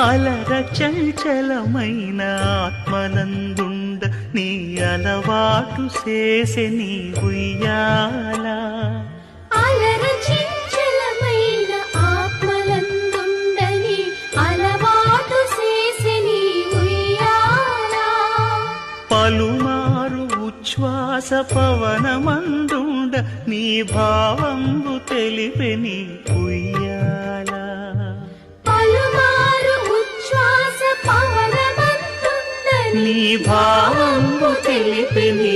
అలర చంచలమైన ఆత్మనందుండ నీ అలవాటు చేసే నీ ఉయ్యాల. అలర చంచలమైన ఆత్మనందుండ నీ అలవాటు చేసే నీ ఉయ్యాల. పలుమారు ఉచ్ఛ్వాస పవనమందుండ నీ భావంబు తెలిపే నీ ఉయ్యాల. నీ భావంబు తెలిపి నీ